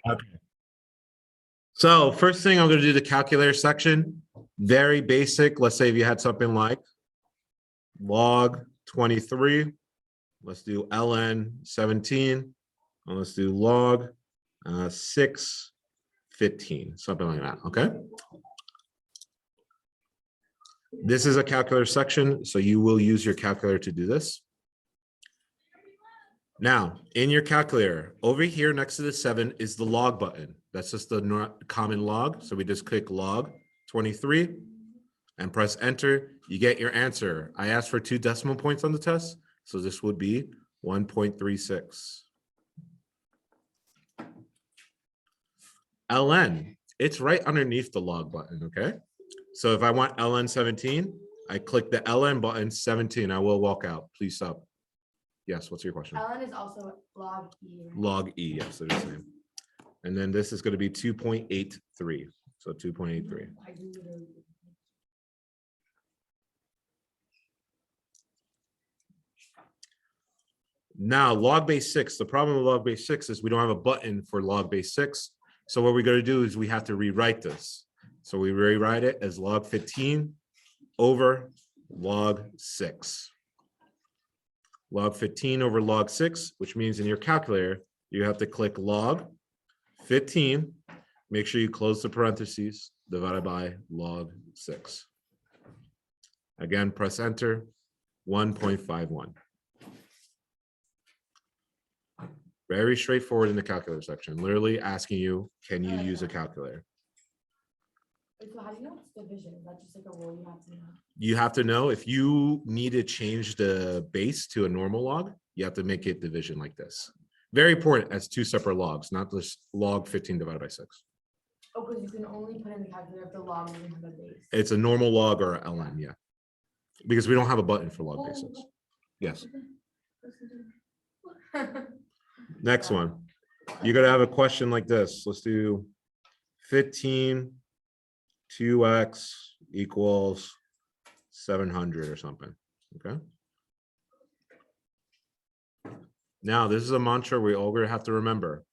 Okay. So first thing I'm going to do the calculator section, very basic. Let's say if you had something like log 23, let's do ln 17, and let's do log 6 15, something like that. Okay. This is a calculator section, so you will use your calculator to do this. Now, in your calculator, over here next to the 7 is the log button. That's just the common log. So we just click log 23 and press enter. You get your answer. I asked for 2 decimal points on the test, so this would be 1.36. ln, it's right underneath the log button, okay? So if I want ln 17, I click the ln button 17. I will walk out. Please stop. Yes, what's your question? ln is also log e. Right? Log e, yes, they're the same. And then this is going to be 2.83. So 2.83. Now, log base 6. The problem with log base 6 is we don't have a button for log base 6. So what we're going to do is we have to rewrite this. So we rewrite it as log 15 over log 6. Log 15 over log 6, which means in your calculator, you have to click log 15. Make sure you close the parentheses, divided by log 6. Again, press enter, 1.51. Very straightforward in the calculator section. Literally asking you, can you use a calculator? So how do you know it's division? Is that just like a rule you have to know? You have to know if you need to change the base to a normal log, you have to make it division like this. Very important as 2 separate logs, not just log 15 divided by 6. Oh, because you can only put in the calculator if the log doesn't have a base. It's a normal log or a ln, yeah. Because we don't have a button for log bases. Yes. Next one. You're going to have a question like this. Let's do 15 2x equals 700 or something. Okay. Now, this is a mantra we all going to have to remember.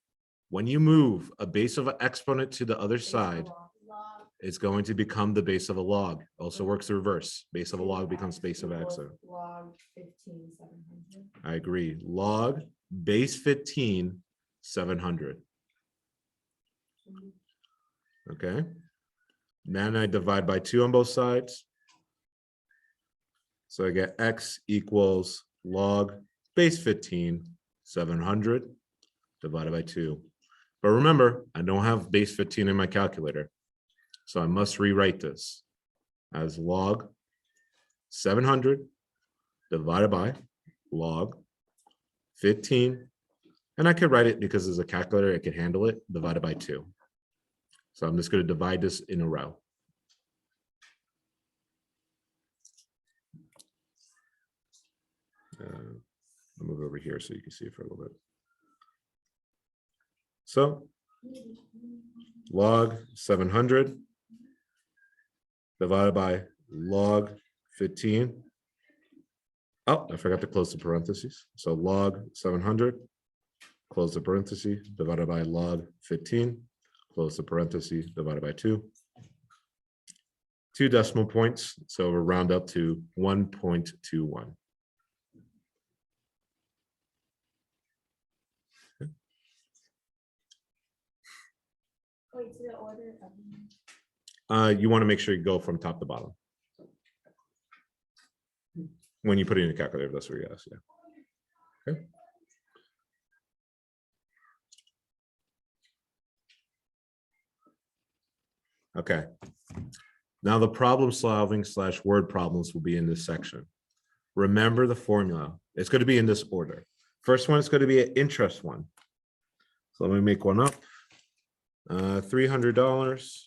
When you move a base of an exponent to the other side, it's going to become the base of a log. Also works the reverse. Base of a log becomes base of x. Log 15 700. I agree. Log base 15 700. Okay. Then I divide by 2 on both sides. So I get x equals log base 15 700 divided by 2. But remember, I don't have base 15 in my calculator. So I must rewrite this as log 700 divided by log 15. And I could write it because as a calculator, it could handle it, divided by 2. So I'm just going to divide this in a row. I'll move over here so you can see it for a little bit. So log 700 divided by log 15. Oh, I forgot to close the parentheses. So log 700, close the parenthesis, divided by log 15, close the parenthesis, divided by 2. 2 decimal points, so we'll round up to 1.21. Wait, so the order You want to make sure you go from top to bottom. When you put it in the calculator, that's where you ask, yeah. Okay. Okay. Now the problem solving / word problems will be in this section. Remember the formula. It's going to be in this order. First one is going to be an interest one. So let me make one up. $300.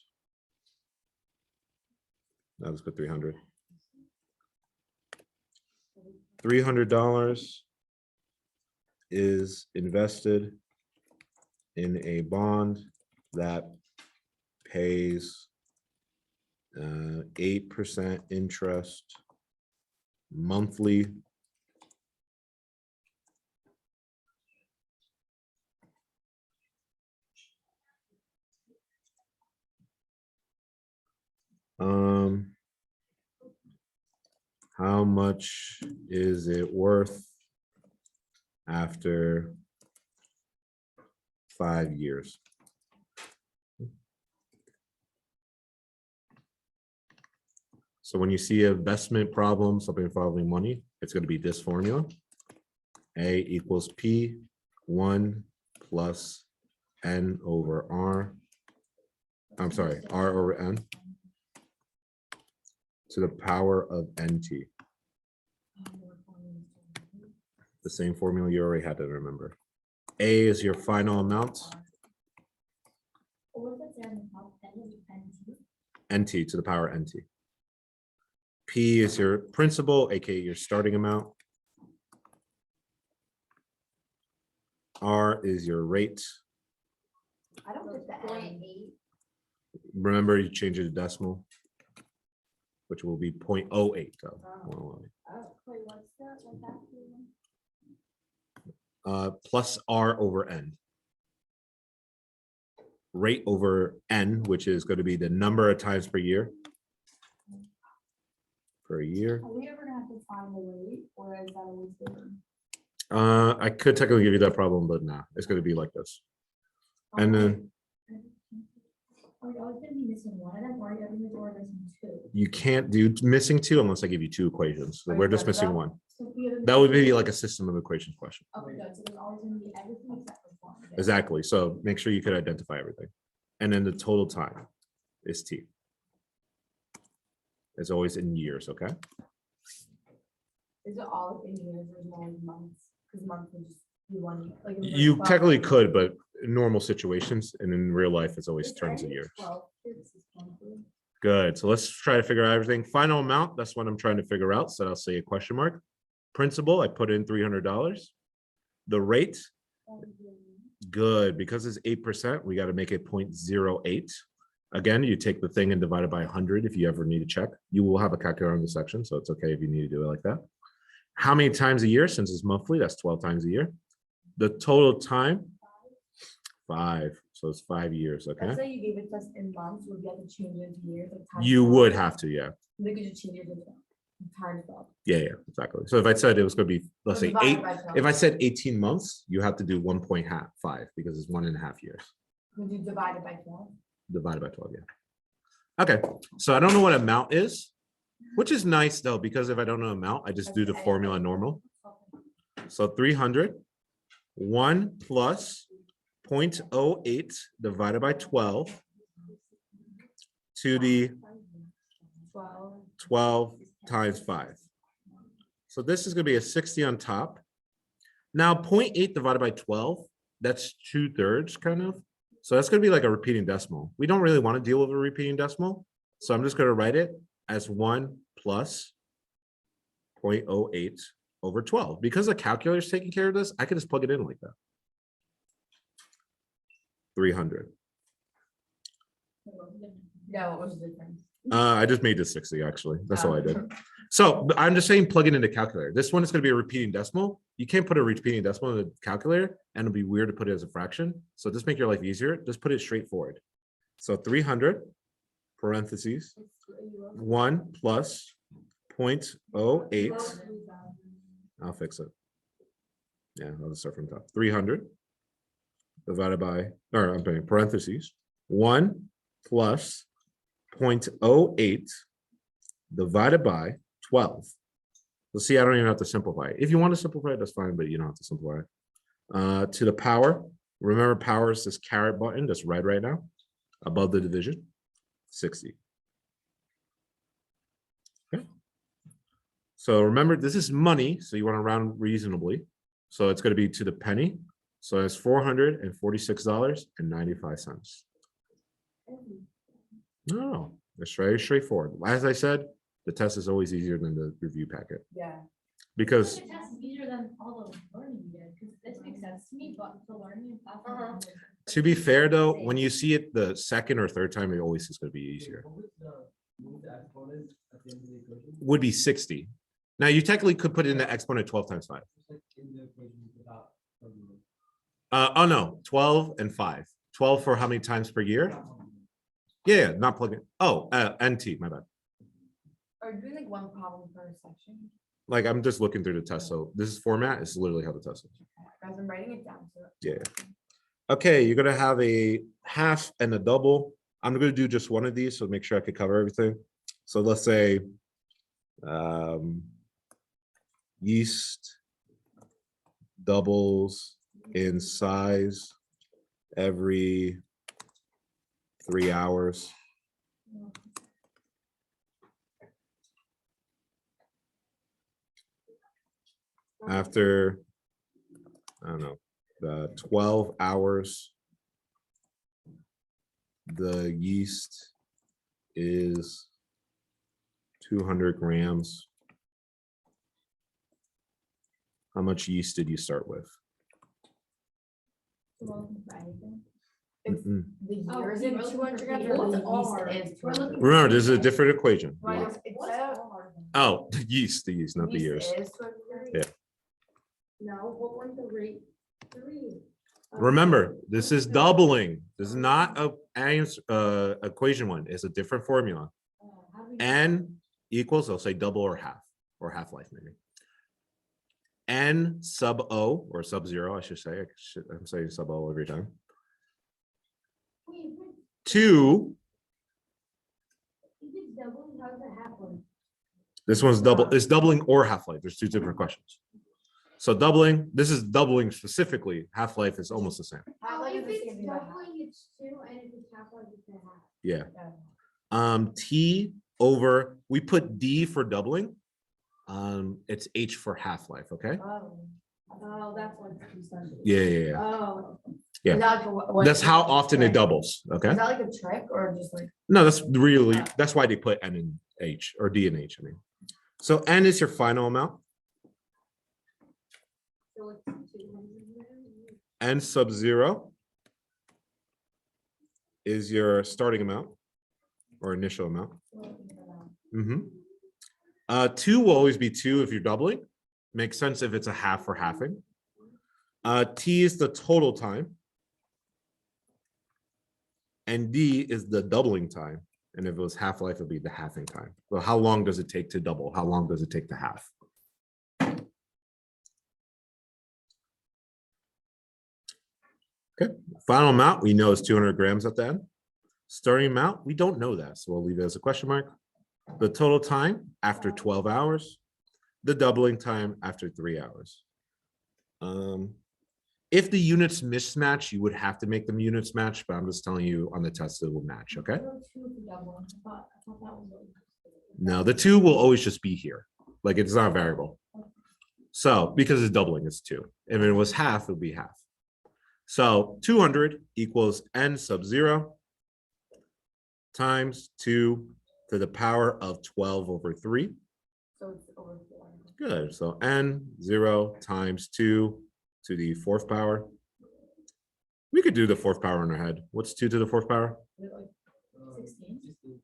Now let's put 300. $300 is invested in a bond that pays 8% interest monthly How much is it worth after 5 years? So when you see an investment problem, something involving money, it's going to be this formula. A equals P 1 plus N over R. I'm sorry, R over N to the power of NT. The same formula you already had to remember. A is your final amount. NT to the power NT. P is your principal, aka your starting amount. R is your rate. I don't get the N. Remember, you change it to decimal, which will be 0.08. Wait, what's that? Plus R over N. Rate over N, which is going to be the number of times per year. Per year. Are we ever gonna have to find the rate, or is that always given? I could technically give you that problem, but nah, it's going to be like this. And then Are we always gonna be missing one of them, or are we missing two? you can't do missing two unless I give you two equations. So Are we're you just done with missing that? one. So if we have a- That would be like a system of equations question. Okay, good, so there's always gonna be everything except for one. Okay. Exactly. So make sure you could identify everything. And then the total time is T. It's always in years, okay? Is it all in years or more in months? Because months would just be one, like. if it was You 12 technically could, but in normal situations and in real life, it's always Is terms of any years. 12 kids is monthly? Good. So let's try to figure out everything. Final amount, that's what I'm trying to figure out. So I'll say a question mark. Principal, I put in $300. The rate, good. Because it's 8%, we got to make it 0.08. Again, you take the thing and divide it by 100 if you ever need to check. You will have a calculator in the section, so it's okay if you need to do it like that. How many times a year? Since it's monthly, that's 12 times a year. The total time, 5. So it's 5 years, Let's okay? say you gave it to us in months, would we have to change it into years? Like times You 12? would have to, yeah. They could just change it into times 12. Yeah, exactly. So if I said it was going to be, let's Or say divide 8, by 12. if I said 18 months, you have to do 1.5 because it's 1.5 years Would you divide it by 12? divided by 12, yeah. Okay, so I don't know what amount is, which is nice though, because if I don't know amount, I just do the formula normal. So 300, 1 plus 0.08 divided by 12 to the 12. 12 times 5. So this is going to be a 60 on top. Now 0.8 divided by 12, that's 2/3 kind of. So that's going to be like a repeating decimal. We don't really want to deal with a repeating decimal. So I'm just going to write it as 1 plus 0.08 over 12. Because the calculator is taking care of this, I could just plug it in like that. 300. Yeah, what was the difference? I just made this 60 actually. That's all I did. So I'm just saying plug it into calculator. This one is going to be a repeating decimal. You can't put a repeating decimal in the calculator and it'll be weird to put it as a fraction. So just make your life easier. Just put it straightforward. So 300 parentheses 1 plus 0.08. I'll fix it. Yeah, I'll just start from top. 300 divided by, or I'm saying parentheses 1 plus 0.08 divided by 12. Let's see, I don't even have to simplify it. If you want to simplify it, that's fine, but you don't have to simplify it. To the power, remember power is this caret button that's red right now, above the division, 60. Okay. So remember, this is money, so you want to round reasonably. So it's going to be to the penny. So it's $446.95. No, it's very straightforward. As I said, the test is always easier than the review packet Yeah. because The test is easier than all the learning you did, because this makes sense to me, but the learning. to be fair though, when you see it the second or third time, it always is going to be easier. Would be 60. Now you technically could put in the exponent 12 times 5. Oh no, 12 and 5. 12 for how many times per year? Yeah, not plugging. Oh, NT, my bad. Or doing like one problem per section. Like I'm just looking through the test. So this is format. It's literally how the test is. Guys, I'm writing it down. So. Yeah. Okay, you're gonna have a half and a double. I'm gonna do just one of these, so make sure I could cover everything. So let's say yeast doubles in size every 3 hours. After, I don't know, the 12 hours, the yeast is 200 grams. How much yeast did you start with? It's Mm-mm. the Oh, years we're in looking 200 for grams. years. Or the What's yeast R? is We're 200 looking grams. Remember, this is a different equation. Right, it's Oh, the yeast, not the yeast years. is 200 grams. Yeah. No, what was the rate? 3. Remember, this is doubling. This is not a equation one. It's a different formula. N equals, I'll say double or half-life maybe. N sub O or sub 0, I should say. I'm saying sub O every time. 2. This one's double. It's doubling or half-life. There's 2 different questions. So doubling, this is doubling specifically. Half-life is almost the same. Half-life is If the it's same thing. doubling, it's 2, and if it's half-life, it's a half. Yeah. Yeah. T over, we put D for doubling. It's H for half-life, okay? Oh, that's what it's done. Yeah. Oh. Yeah. Is that like a- That's how often it trick? doubles, okay? Is that like a trick or just like? No, that's why they put N in H or D in H, I mean. So N is your final amount. So it's 200. N sub 0 is your starting amount or initial amount. 2 will always be 2 if you're doubling. Makes sense if it's a half for halving. T is the total time. And D is the doubling time. And if it was half-life, it'd be the halving time. Well, how long does it take to double? How long does it take to half? Okay, final amount we know is 200 grams at the end. Starting amount, we don't know that, so we'll leave it as a question mark. The total time after 12 hours, the doubling time after 3 hours. If the units mismatch, you would have to make them units match, but I'm just telling you on the test it will match, okay? No, the 2 will always just be here. Like it's not a variable. So because it's doubling, it's 2. If it was half, it would be half. So 200 equals N sub 0 times 2 to the power of 12 over 3. So it's over 4. Good. So N 0 times 2 to the 4th power. We could do the 4th power in our head. What's 2 to the 4th power?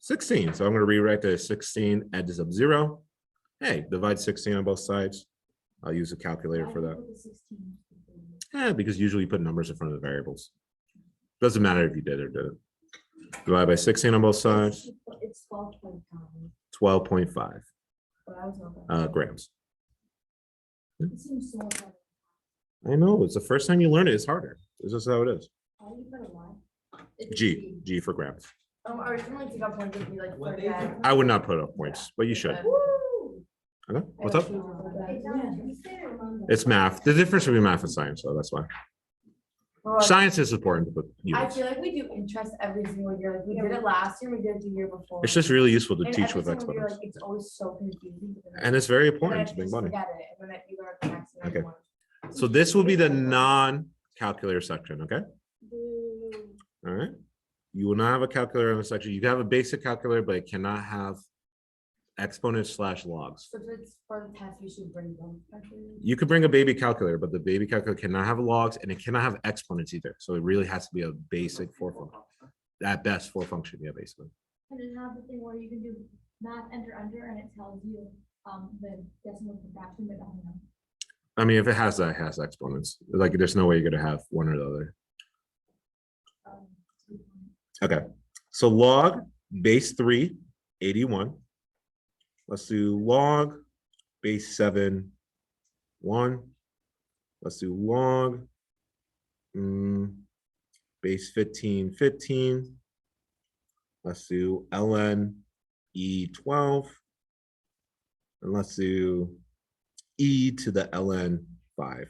16. So I'm going to rewrite the 16 N sub 0. Hey, divide 16 on both sides. I'll use a calculator for that. Yeah, because usually you put numbers in front of the variables. Doesn't matter if you did or didn't. Divide by 16 on both sides. It's 12.5. 12.5 grams. It seems so much better. I know, it's the first time you learn it, it's harder. This is how it is. How do you put a Y? G for grams. Or you can like take up one to be like. What for day is that. it? I would not put up points, but you should. Woo! Okay, what's up? Yeah. It's math. The difference between math and science, so that's why. Or- Science is important to put I units. feel like we do interest every single year. Like we did it last year, we did it the year before. It's just really useful to And teach every with single year, exponents. like, it's always so confusing. And it's very And important then to make just money. forget it, and then you learn the next Okay. one. So this will be the non-calculator section, okay? All right. You will not have a calculator in the section. You can have a basic calculator, but it cannot have exponents / logs. So if it's for the test, you should bring them. actually. You could bring a baby calculator, but the baby calculator cannot have logs and it cannot have exponents either. So it really has to be a basic 4 function. At best 4 function, yeah, basically. And then have the thing where you can do math enter under and it tells you the decimal fraction, but nothing else. I mean, if it has that, it has exponents. Like there's no way you're gonna have one or the other. Okay, so log base 3, 81 Let's do log base 7, 1. Let's do log base 15, 15. Let's do ln E12. And let's do e to the ln 5.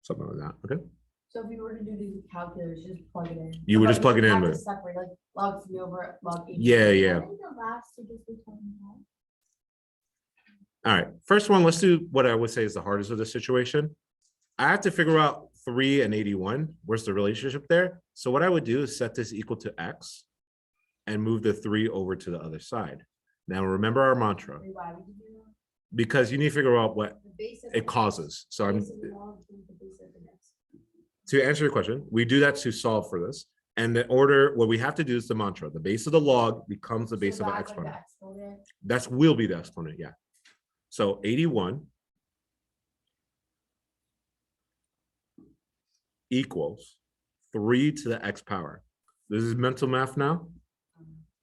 Something like that. Okay. So if you were to do these with calculators, just plug it in. You would But just plug it in, have to but- separate, like log 3 over log 8. Yeah, yeah. I think the last two just be talking about. All right. First one, let's do what I would say is the hardest of the situation. I have to figure out 3 and 81. Where's the relationship there? So what I would do is set this equal to x and move the 3 over to the other side. Now remember our mantra, Why would you do that? because you need to figure out what The base of it causes. So I'm base of the log is the base of the next. to answer your question, we do that to solve for this. And the order, what we have to do is the mantra. The base of the log becomes the base So of an that's like the exponent. exponent. That's will be the exponent, yeah. So 81 equals 3 to the x power. This is mental math now.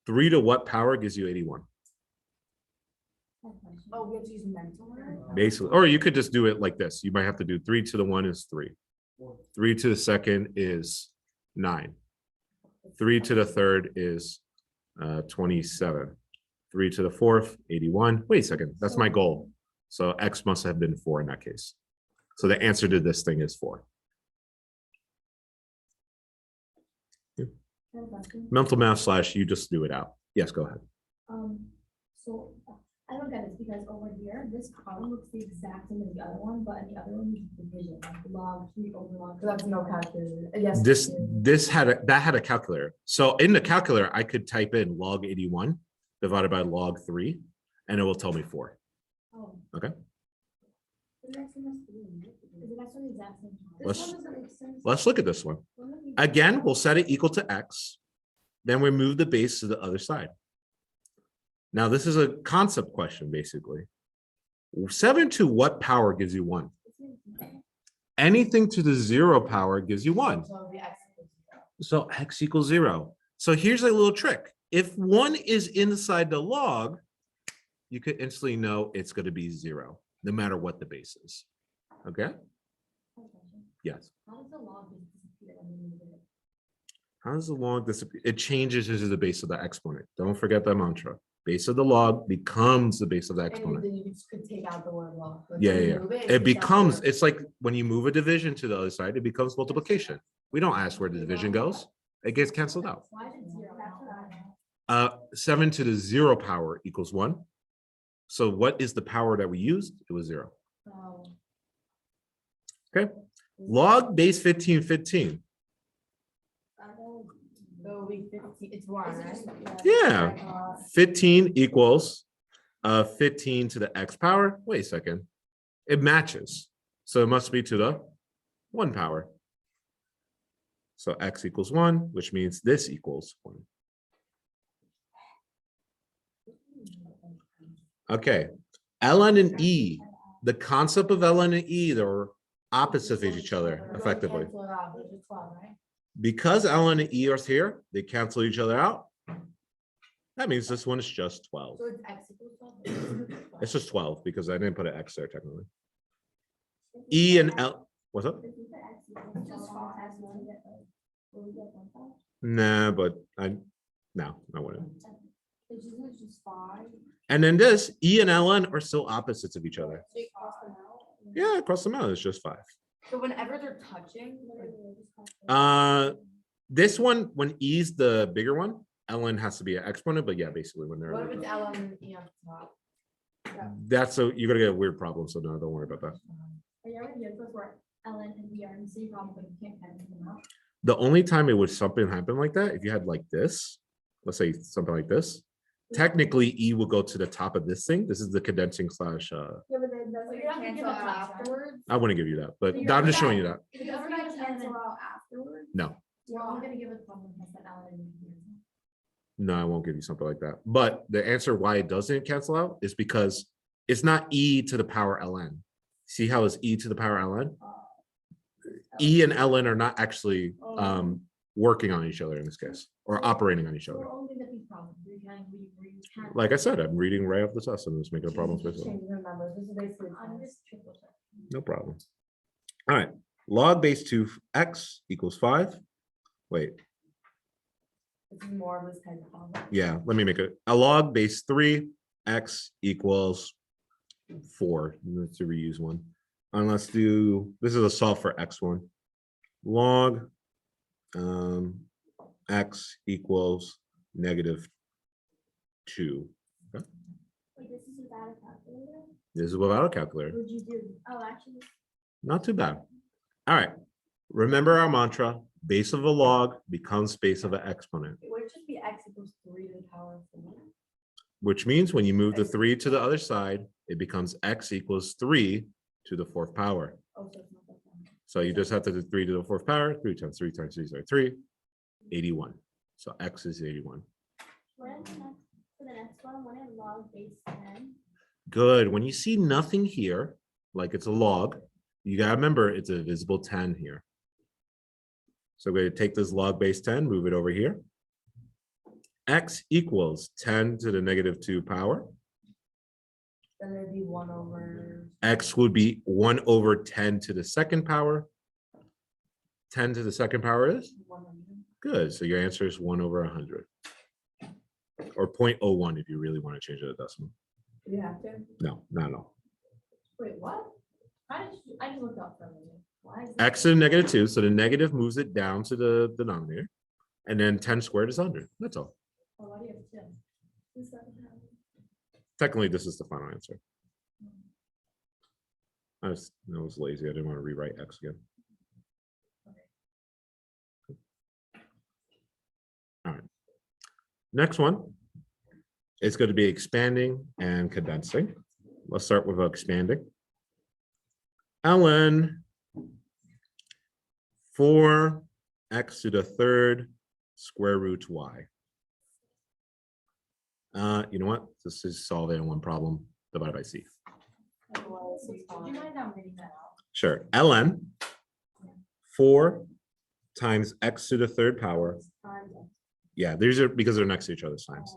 3 to what power gives you 81? Oh, we have to use mental math? Basically, or you could just do it like this. You might have to do 3 to the 1 is 3. 3 to the second is 9. 3 to the third is 27. 3 to the fourth, 81. Wait a second, that's my goal. So x must have been 4 in that case. So the answer to this thing is 4. Mental math / you just do it out. Yes, go ahead. So I don't get this because over here, this column looks the exact same as the other one, but in the other one, you have division, like log 3 over log. So that's no calculator. Yes. This had a calculator. So in the calculator, I could type in log 81 divided by log 3, and it will tell me 4. Oh. Okay. The next one has to be, because the next one is the exact same. Let's- This one doesn't make sense. Let's look at this one. One of these- Again, we'll set it equal to x. Then we move the base to the other side. Now, this is a concept question, basically. 7 to what power gives you 1? Anything to the 0 power gives you 1. So the x equals 0. So x equals 0. So here's a little trick. If 1 is inside the log, you could instantly know it's going to be 0, no matter what the base is. Okay? Yes. How does the log disappear when you move it? How does the log disappear? It changes into the base of the exponent. Don't forget that mantra. Base of the log becomes the base of the And exponent. then you just could take out the word log. Like, Yeah, when you yeah. move It takes out the becomes, word. it's like when you move a division to the other side, it becomes multiplication. We don't ask where the division goes. It gets canceled out. Why is it 0? That's what I. 7 to the 0 power equals 1. So what is the power that we used? It was 0. Oh. Okay. Log base 15, 15. So we 50, it's 1, right? Yeah. 15 equals 15 to the x power. Wait a second. It matches. So it must be to the 1 power. So x equals 1, which means this equals 1. Okay. ln and e. The concept of ln and e, they're opposites of each other effectively. Cancel it out, there's just 12, right? Because ln and e are here, they cancel each other out. That means this one is just 12. So it's x equals 12. It's just 12 because I didn't put an x there technically. E and L, what's up? If you put X equals 12, X will get like, will we get 1 5? Nah, but no, I wouldn't. It's just 5. And then this, E and ln are still opposites of each other. So you cross them out. Yeah, across the mouth is just 5. So whenever they're touching, like, This one, when E's the bigger one, ln has to be an exponent, but yeah, basically when they're, what if it's ln and e on top? that's so you're gonna get a weird problem. So no, don't worry about that. Are you already good for ln and we are in the same problem, but you can't cancel them out? The only time it would something happen like that, if you had like this, let's say something like this, technically E will go to the top of this thing. This is the condensing slash, Yeah, but then does So it you're not gonna give cancel it out afterwards? I wouldn't give you that, but You're I'm just not- showing you that. If you're gonna cancel out afterwards, No, you're only gonna give it problem has that ln and e. no, I won't give you something like that. But the answer why it doesn't cancel out is because it's not E to the power ln. See how it's E to the power ln? E and ln are not actually working on each other in this case, or operating on each So other. we're only gonna get these problems. We can, we 10. Like I said, I'm reading right off the test. I'm just making a problem space. Changing the numbers, this is basically. I'm just triple check. No problem. All right, log base 2x equals 5. Wait, This is more of this type of problem. yeah, let me make it. A log base 3x equals 4. Let's reuse one. And let's do, this is a solve for x1. Log x equals -2. Okay. Wait, this is without a calculator? This is without a calculator. What'd you do? Oh, actually, Not too bad. All right. Remember our mantra, base of a log becomes base of an exponent, It would just be x equals 3 to the power of 4. which means when you move the 3 to the other side, it becomes x equals 3 to the 4th power. Oh, so it's not that bad. So you just have to do 3 to the 4th power, 3 times 3 times 3 times 3, 81. So x is 81. what is the next, for the next one, when I log base 10, Good. When you see nothing here, like it's a log, you gotta remember it's a visible 10 here. So we're gonna take this log base 10, move it over here. X equals 10 to the -2 power. Then there'd be 1 over. X would be 1 over 10 to the 2nd power. 10 to the 2nd power is 100. good. So your answer is 1 over 100. Or 0.01 if you really want to change it to decimal. Do you have to? No, not at all. Wait, what? I just looked up for a minute. Why is X to the -2, so the negative moves it down to the denominator. And then 10 squared is 100. That's all. Oh, why do you have 2? this doesn't have. Technically, this is the final answer. I was lazy. I didn't want to rewrite X again. All right. Next one is going to be expanding and condensing. Let's start with expanding. ln 4x to the 3rd square root y. You know what? This is solving one problem divided by c. Otherwise, it's Do you fine. mind not reading that out? Sure. ln 4 times x to the 3rd power. Yeah, these are because they're next to each other times.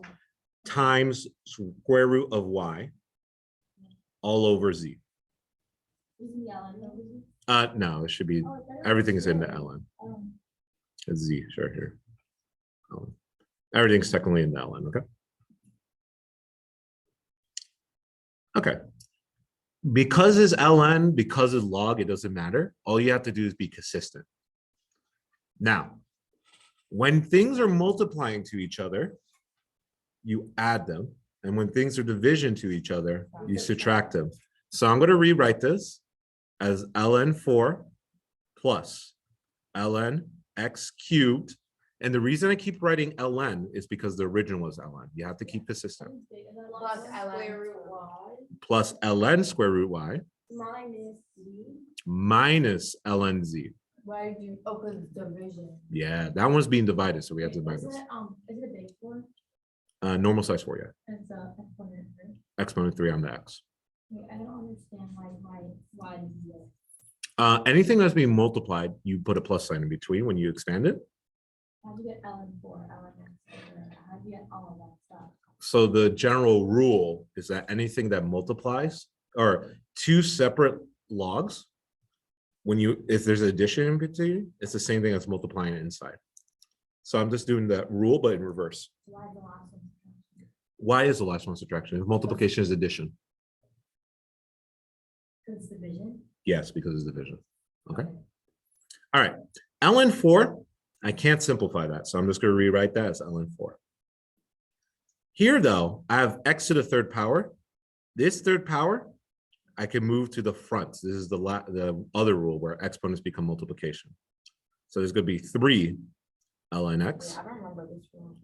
Times square root of y all over z. Isn't the LN over Z? No, it should be, Oh, I thought it was everything is in the zero. ln. Oh. It's z, sure, here. Everything's technically in the ln, okay? Okay. Because it's ln, because it's log, it doesn't matter. All you have to do is be consistent. Now, when things are multiplying to each other, you add them. And when things are division to each other, you subtract them. So I'm going to rewrite this as ln 4 plus ln x cubed. And the reason I keep writing ln is because the original was ln. You have to keep consistent. Plus square root y Plus ln square root y Minus Z. minus ln z. Why do you, oh, because it's division. Yeah, that one's being divided, so we have to divide Is this. it a base 4? Normal size 4, yeah. It's a exponent, right? Exponent 3 on the x. Wait, I don't understand why Z is. Anything that's being multiplied, you put a plus sign in between when you expand it. How'd you get LN4, LN how'd you get all of that stuff? So the general rule is that anything that multiplies or two separate logs, if there's an addition in between, it's the same thing as multiplying it inside. So I'm just doing that rule, but in reverse. Why the last one? Why is the last one subtraction? If multiplication is addition. Because it's division. Yes, because it's division. Okay. All right. ln 4, I can't simplify that. So I'm just going to rewrite that as ln 4. Here, though, I have x to the 3rd power. This 3rd power, I can move to the front. This is the other rule where exponents become multiplication. So there's going to be 3 ln x. Yeah, I don't remember this one.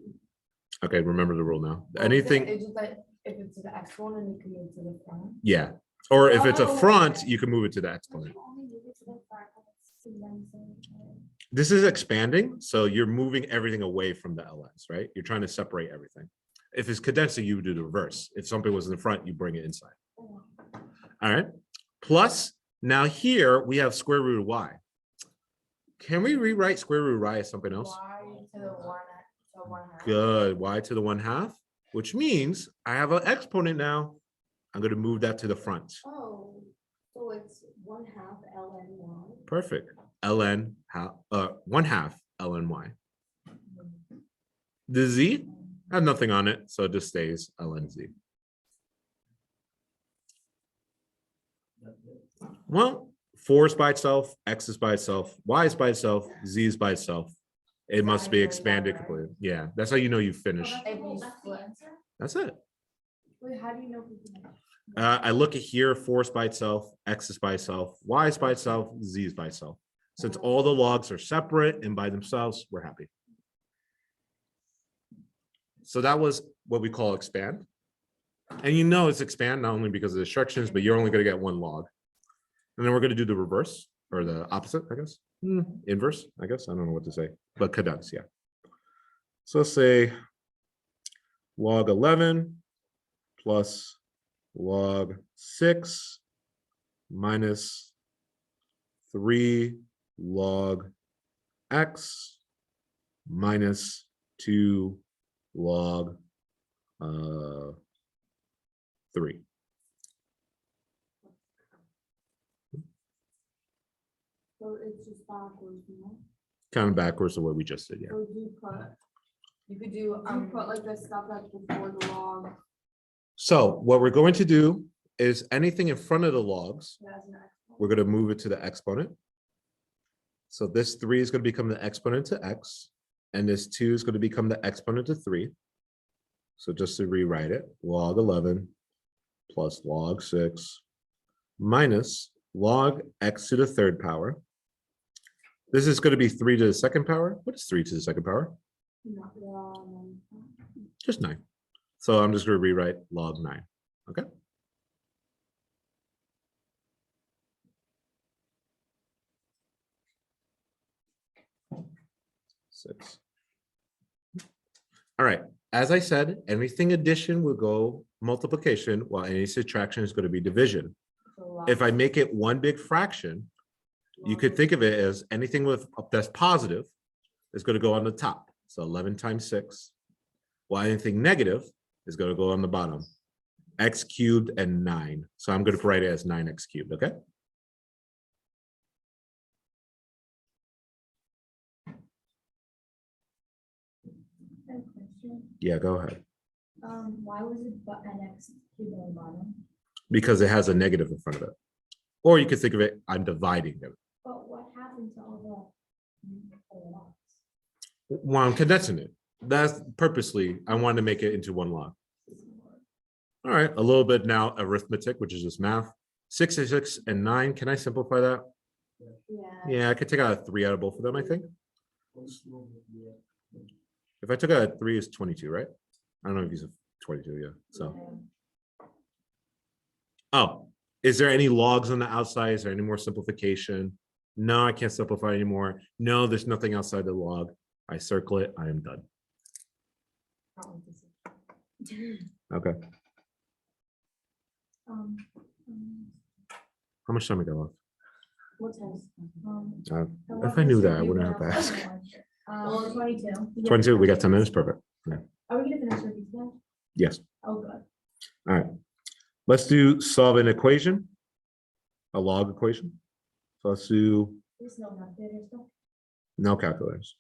Okay, remember the rule now. Well, Anything, It's just that if it's an exponent, you can move to the front. yeah. Or if it's a Oh, front, okay. you can move it to the exponent. Only move it to the front when it's condensing. This is expanding, so you're moving everything away from the LNs, right? You're trying to separate everything. If it's condensing, you would do the reverse. If something was in the front, you bring it inside. Oh, All right. Plus, now here we have square root of y. Can we rewrite square root of y as something else? Y to the 1 half. Good. Y to the 1/2. which means I have an exponent now. I'm going to move that to the front. Oh, so it's 1/2 ln. Perfect. ln, 1/2 ln(y). The z, I have nothing on it, so it just stays ln z. Well, 4 is by itself, x is by itself, y is by itself, z is by itself. It must be expanded completely. Yeah, that's how you know you finished. If you split. That's it. Wait, how do you know? If we can- I look at here, 4 is by itself, x is by itself, y is by itself, z is by itself. Since all the logs are separate and by themselves, we're happy. So that was what we call expand. And you know it's expand not only because of the instructions, but you're only going to get one log. And then we're going to do the reverse or the opposite, I guess. Inverse, I guess. I don't know what to say, but condense, yeah. So let's say log 11 plus log 6 minus 3 log x minus 2 log 3. So it's just backwards, you know? Kind of backwards to what we just did, yeah. So you put, You could do, you put like the stuff that's before the log. So what we're going to do is anything in front of the logs, As an exponent. we're going to move it to the exponent. So this 3 is going to become the exponent to x, and this 2 is going to become the exponent to 3. So just to rewrite it, log 11 plus log 6 minus log x to the 3rd power. This is going to be 3 to the 2nd power. What is 3 to the 2nd power? Not the, Just 9. So I'm just going to rewrite log 9. Okay. Six. All right. As I said, anything addition will go multiplication, while any subtraction is going to be division. If I make it one big fraction, you could think of it as anything with that's positive is going to go on the top. So 11 times 6. While anything negative is going to go on the bottom. X cubed and 9. So I'm going to write it as 9x cubed. Okay. I have a question. Yeah, go ahead. Why was it but NX cubed on the bottom? Because it has a negative in front of it. Or you could think of it, I'm dividing it. But what happened to all the logs? Well, I'm condensing it. That's purposely, I wanted to make it into one log. All right, a little bit now arithmetic, which is just math. 6 is 6 and 9. Can I simplify that? Yeah. Yeah, I could take out a 3 out of both of them, I think. If I took out a 3, is 22, right? I don't know if he's a 22, yeah. So, oh, is there any logs on the outside? Is there any more simplification? No, I can't simplify anymore. No, there's nothing outside the log. I circle it, I am done. Okay, how much time we got left? What test? If I knew that, I wouldn't have to ask. 22. 22, we got 10 minutes, perfect. Are we gonna finish with these guys? Yes, Oh, good. all right. Let's do solve an equation, a log equation. So let's do There's no calculator stuff. no calculators.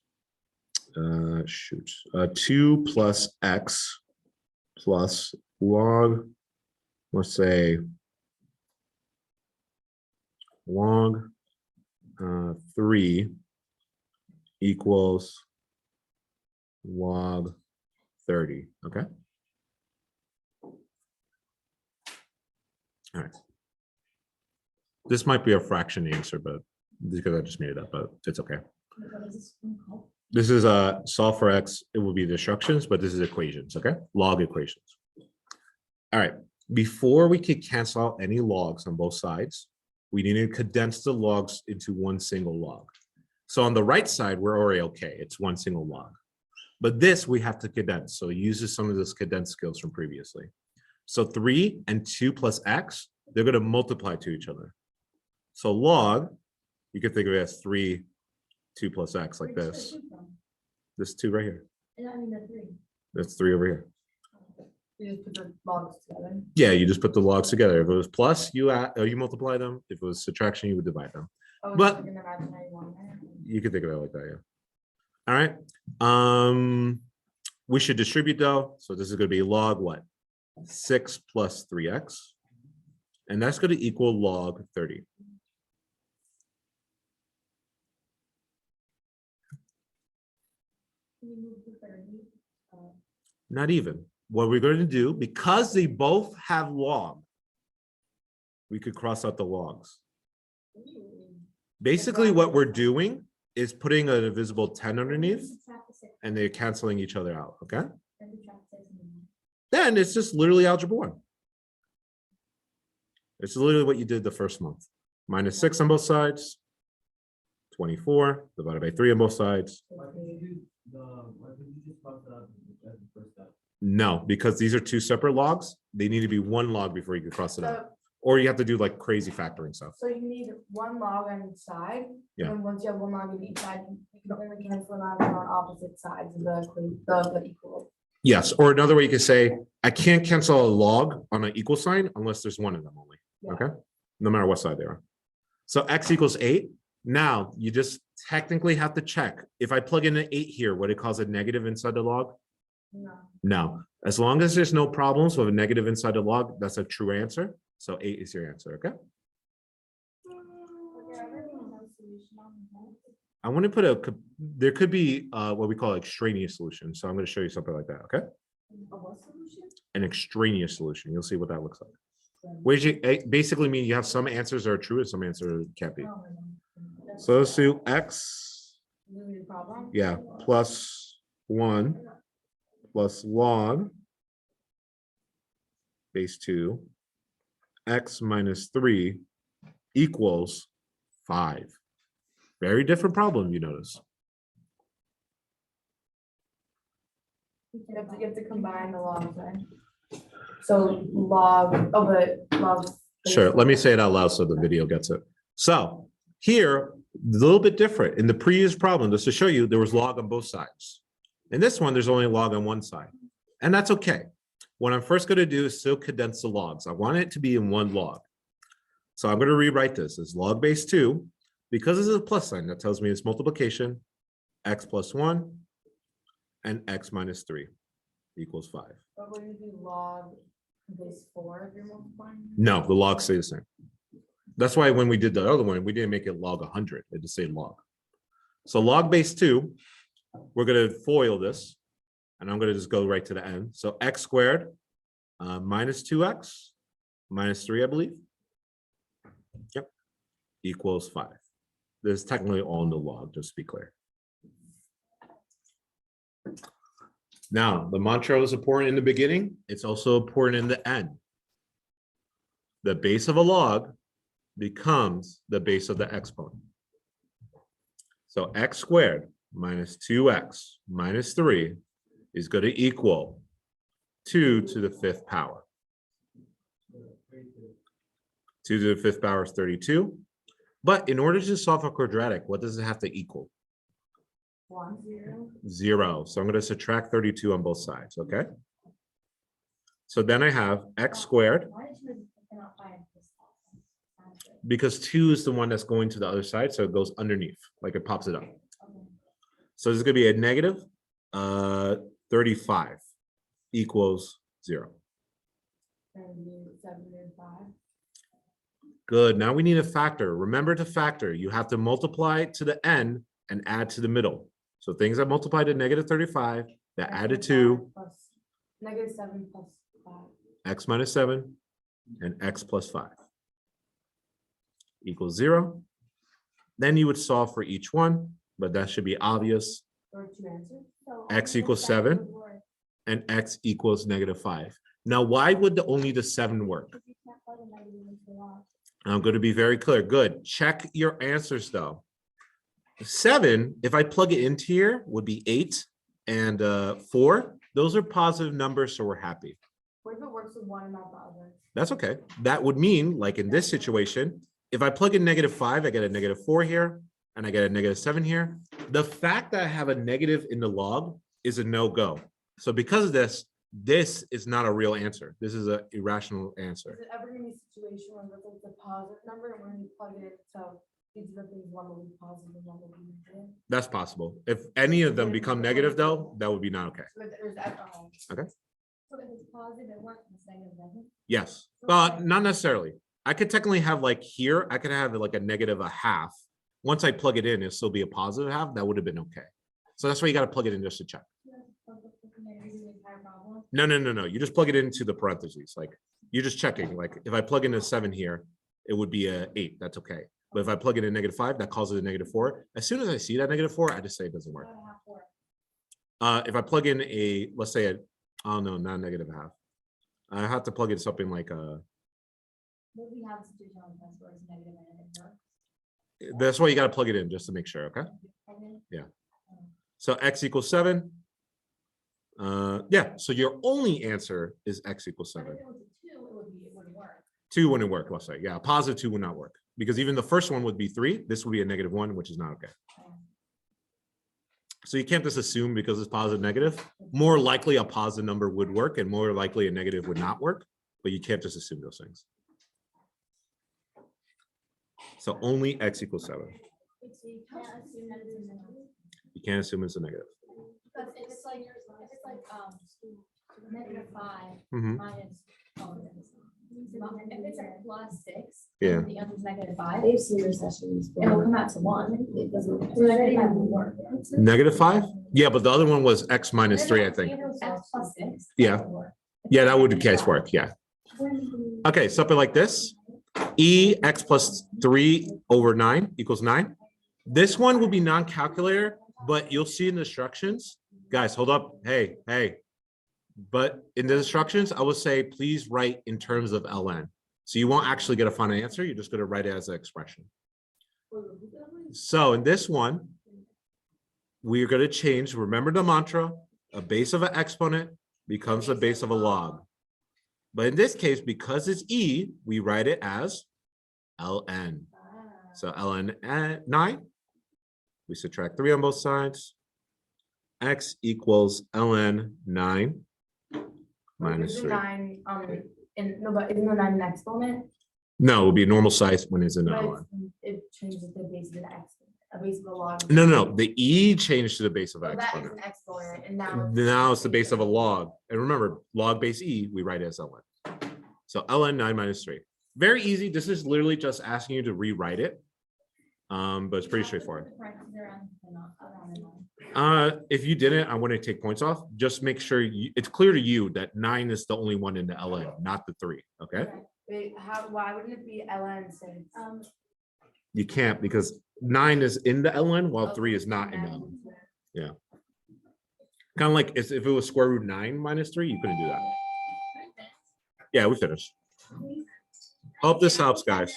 Shoot, 2 plus x plus log, let's say log 3 equals log 30, okay? All right. This might be a fraction answer, but because I just made it up, but it's okay. What is this one called? This is a solve for x. It will be the instructions, but this is equations, okay? Log equations. All right. Before we could cancel out any logs on both sides, we need to condense the logs into one single log. So on the right side, we're already okay. It's one single log. But this we have to condense. So it uses some of those condensed skills from previously. So 3 and 2 plus x, they're going to multiply to each other. So log, you can think of it as 3, 2 plus x like Where'd you this. get two from? This 2 right here. And I mean the 3. That's 3 over here. You just put the logs together. Yeah, you just put the logs together. If it was plus, you add, you multiply them. If it was subtraction, you would divide them. Oh, But- it's like an imaginary one there. You could think of it like that, yeah. All right. We should distribute though. So this is going to be log what? 6 plus 3x. And that's going to equal log 30. Can you move to 30? Not even. What we're going to do, because they both have log, we could cross out the logs. Basically, what we're doing is putting a divisible 10 underneath, Subtract the 6, and they're canceling each other out, okay? then subtract 6 and then- Then it's just literally algebra 1. It's literally what you did the first month. Minus 6 on both sides, 24 divided by 3 on both sides. Why couldn't you do why couldn't you just cross it out as the first step? No, because these are two separate logs. They need to be one log before you can cross it out. So, Or you have to do like crazy factoring stuff. so you need one log on each side. Yeah. And once you have one log on each side, you can only cancel them out on opposite sides of the equal. Yes, or another way you could say, I can't cancel a log on an equal sign unless there's one of them only, Yeah. okay? No matter what side they are. So x equals 8. Now, you just technically have to check. If I plug in an 8 here, would it cause a negative inside the log? No. No. As long as there's no problems with a negative inside the log, that's a true answer. So 8 is your answer, okay? Would there ever be no solution on that? I want to put there could be what we call extraneous solution. So I'm going to show you something like that, okay? A what solution? An extraneous solution. You'll see what that looks like. Which basically mean you have some answers that are true and some answers can't be. Oh, no. So let's do x, New problem? yeah, plus 1 plus log base 2 x minus 3 equals 5. Very different problem, you notice. You have to combine the logs, right? So log, oh, but log. Sure, let me say it out loud so the video gets it. So here, a little bit different. In the previous problem, just to show you, there was log on both sides. In this one, there's only log on one side. And that's okay. What I'm first going to do is still condense the logs. I want it to be in one log. So I'm going to rewrite this as log base 2. Because this is a plus sign, that tells me it's multiplication, x plus 1 and x minus 3 equals 5. But will you do log base 4 if you're multiplying? No, the logs stay the same. That's why when we did the other one, we didn't make it log 100. It just said log. So log base 2, we're going to FOIL this. And I'm going to just go right to the end. So x squared minus 2x minus 3, I believe. Yep. Equals 5. This is technically all in the log, just to be clear. Now, the mantra was important in the beginning. It's also important in the end. The base of a log becomes the base of the exponent. So x squared minus 2x minus 3 is going to equal 2 to the 5th power. 2 to the 5th power is 32. But in order to solve a quadratic, what does it have to equal? 1, 0. 0. So I'm going to subtract 32 on both sides, okay? So then I have x squared, Why did you cannot find this? because 2 is the one that's going to the other side, so it goes underneath, like it pops it up. Okay. So this is going to be a negative 35 equals 0. And you 7 and 5. Good. Now we need a factor. Remember to factor. You have to multiply to the end and add to the middle. So things that multiply to negative 35, that added to Negative 7 plus 5. x minus 7 and x plus 5 equals 0. Then you would solve for each one, but that should be obvious. Or 2 answers. So X only equals the 7. would work, And x equals negative 5. Now, why would only the 7 work? because you can't plug a negative into the log. I'm going to be very clear. Good. Check your answers, though. 7, if I plug it into here, would be 8 and 4. Those are positive numbers, so we're happy. What if it works with one and not the other? That's okay. That would mean, like in this situation, if I plug in negative 5, I get a negative 4 here, and I get a negative 7 here. The fact that I have a negative in the log is a no-go. So because of this, This is not a real answer. This is an irrational answer. Is it ever gonna be a situation where it's like the positive number and when you plug it in, so these are things one will be positive and one will be negative? That's possible. If any of them become negative though, that would be not okay. So there's that, So if it's positive, it works, it's negative, doesn't it? Yes, but not necessarily. I could technically have like here, I could have like a negative a half. Once I plug it in, it'll still be a positive half. That would have been okay. So that's why you got to plug it in just to check. No. You just plug it into the parentheses. Like you're just checking. Like if I plug in a 7 here, it would be a 8. That's okay. But if I plug in a -5, that calls it a -4. As soon as I see that -4, I just say it doesn't work. If I plug in a, let's say a, oh no, not -1/2. I have to plug in something like a. What we have a situation on the test where it's negative and it works. That's why you got to plug it in just to make sure. Okay. And then So x equals 7. Yeah. So your only answer is x equals 7. if it was a 2, it wouldn't work. 2 wouldn't work. Let's say, yeah, a positive 2 would not work because even the first one would be 3. This would be a -1, which is not okay. So you can't just assume because it's positive, negative. More likely a positive number would work and more likely a negative would not work, but you can't just assume those things. So only x equals 7. So you can't assume that it's a negative. You can't assume it's a negative. Because if it's like -5 Mhm. minus, if it's a +6. Yeah. and the other's -5, They've seen your sessions. it will come out to 1. It doesn't. -5 will work. -5? Yeah, but the other one was x minus 3, I think. If it was X +6. Yeah. that would work. Yeah, that would the case work. Yeah. Okay, something like this. E x plus 3 over 9 equals 9. This one will be non-calculator, but you'll see in the instructions. Guys, hold up. Hey. But in the instructions, I would say, please write in terms of ln. So you won't actually get a final answer. You're just going to write it as an expression. So in this one, we're going to change. Remember the mantra, a base of an exponent becomes the base of a log. But in this case, because it's E, we write it as ln. So ln 9, we subtract 3 on both sides. X equals ln 9 minus 3. 9, no, but isn't the 9 an exponent? No, it would be a normal size when it's in But ln. it changes the base of the exponent, a base of a log. No. The E changed to the base of So an that is exponent. an exponent, and Now it's the base of a log. And remember, log base E, we write it as ln. So ln 9 minus 3. Very easy. This is literally just asking you to rewrite it. But it's pretty straightforward. If you didn't, I wouldn't take points off. Just make sure it's clear to you that 9 is the only one in the ln, not the 3. Okay. Wait, why wouldn't it be ln since? You can't because 9 is in the ln while 3 is not in the ln. Yeah. Kind of like if it was square root 9 minus 3, you couldn't do that. Yeah, we finished. Hope this helps, guys.